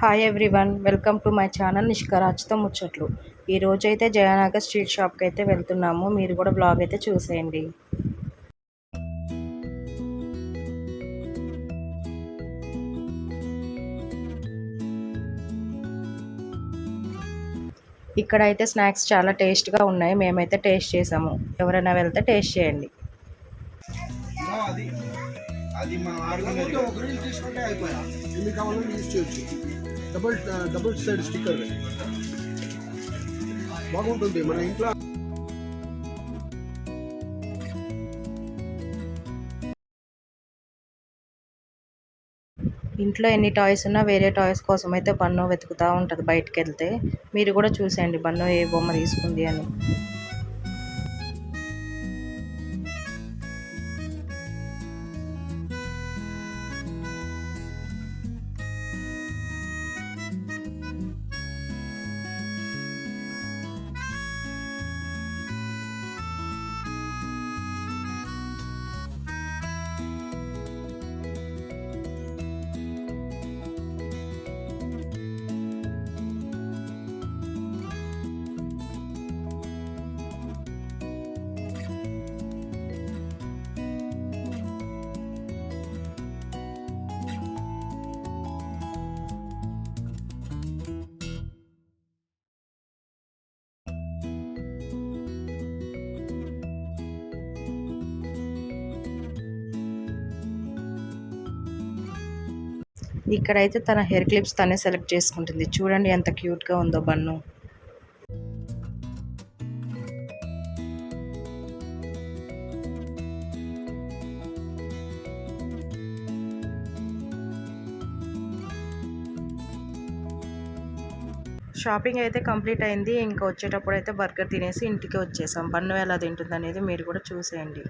Hi everyone, welcome to my channel నిష్కరాజ్తో ముచ్చట్లు. ఈరోజైతే జయనగర్ స్ట్రీట్ షాప్కి అయితే వెళ్తున్నాము. మీరు కూడా బ్లాగ్ అయితే చూసేయండి. ఇక్కడైతే స్నాక్స్ చాలా టేస్ట్గా ఉన్నాయి. మేమైతే టేస్ట్ చేసాము. ఎవరైనా వెళ్తే టేస్ట్ చేయండి. డబుల్ సైడ్ స్టిక్కర్ బాగుంటుంది మన ఇంట్లో. ఇంట్లో ఎన్ని టాయ్స్ ఉన్నా వేరే టాయ్స్ కోసం అయితే బన్ను వెతుకుతూ ఉంటుంది బయటకు వెళ్తే. మీరు కూడా చూసేయండి బన్ను ఏ బొమ్మ తీసుకుంది అని. ఇక్కడైతే తన హెయిర్ క్లిప్స్ తనే సెలెక్ట్ చేసుకుంటుంది. చూడండి ఎంత క్యూట్గా ఉందో బన్ను. షాపింగ్ అయితే కంప్లీట్ అయింది. ఇంకా వచ్చేటప్పుడు అయితే బర్గర్ తినేసి ఇంటికి వచ్చేసాం. బన్ను ఎలా తింటుంది అనేది మీరు కూడా చూసేయండి.